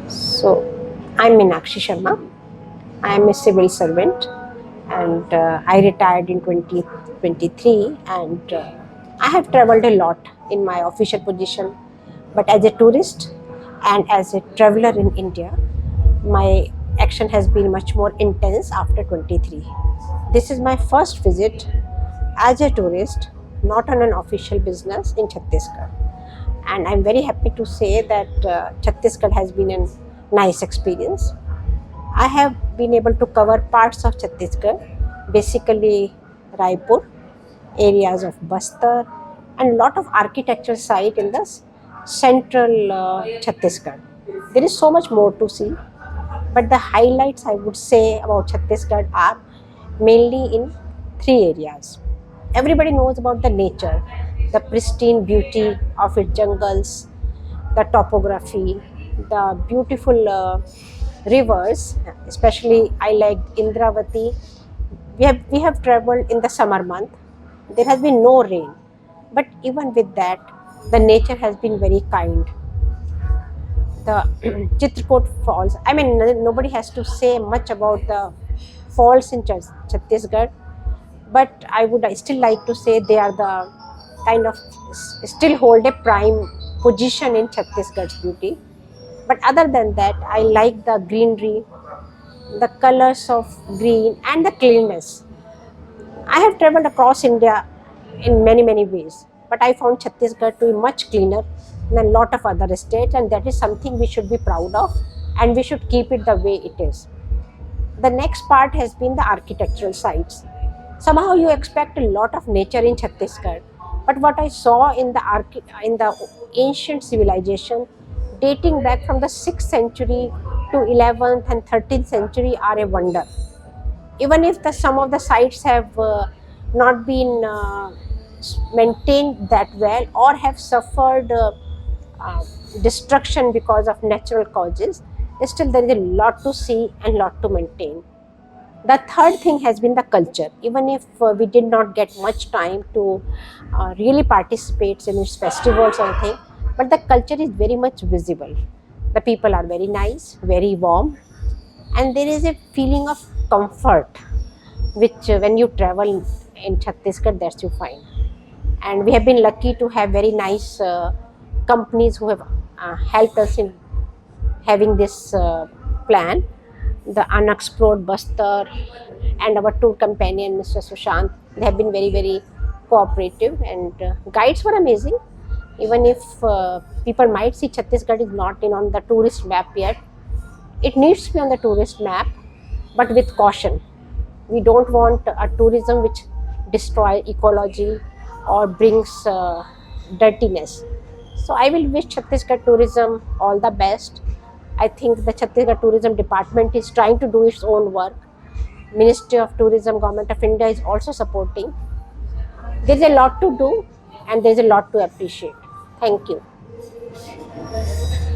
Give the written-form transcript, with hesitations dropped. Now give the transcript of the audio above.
So, I'm Meenakshi Sharma. I am a civil servant and I retired in 2023 and I have traveled a lot in my official position. But as a tourist and as a traveler in India, my action has been much more intense after 23. This is my first visit as a tourist, not on an official business in Chhattisgarh. And I'm very happy to say that Chhattisgarh has been a nice experience. I have been able to cover parts of Chhattisgarh, basically Raipur, areas of Bastar, and a lot of architectural site in the central Chhattisgarh. There is so much more to see, but the highlights I would say about Chhattisgarh are mainly in three areas. Everybody knows about the nature, the pristine beauty of its jungles, the topography, the beautiful rivers. Especially, I like Indravati. We have traveled in the summer month. There has been no rain, but even with that, the nature has been very kind. The Chitrkot Falls. I mean, nobody has to say much about the falls in Chhattisgarh, but I still like to say they are the kind of still hold a prime position in Chhattisgarh's beauty. But other than that, I like the greenery, the colors of green, and the cleanness. I have traveled across India in many ways, but I found Chhattisgarh to be much cleaner than a lot of other states, and that is something we should be proud of, and we should keep it the way it is. The next part has been the architectural sites. Somehow you expect a lot of nature in Chhattisgarh, but what I saw in the ancient civilization dating back from the 6th century to 11th and 13th century are a wonder. Even if some of the sites have not been maintained that well or have suffered uh, destruction because of natural causes, still there is a lot to see and lot to maintain. The third thing has been the culture. Even if we did not get much time to really participate in its festivals or anything, but the culture is very much visible. The people are very nice, very warm, and there is a feeling of comfort which when you travel in Chhattisgarh, that's you find. And we have been lucky to have very nice companies who have helped us in having this plan. The Unexplored Bastar and our tour companion, Mr. Sushant, they have been very cooperative, and guides were amazing. Even if people might see Chhattisgarh is not in on the tourist map yet, it needs to be on the tourist map, but with caution. We don't want a tourism which destroy ecology or brings dirtiness. So I will wish Chhattisgarh tourism all the best. I think the Chhattisgarh tourism department is trying to do its own work. Ministry of Tourism, Government of India is also supporting. There's a lot to do and there's a lot to appreciate. Thank you.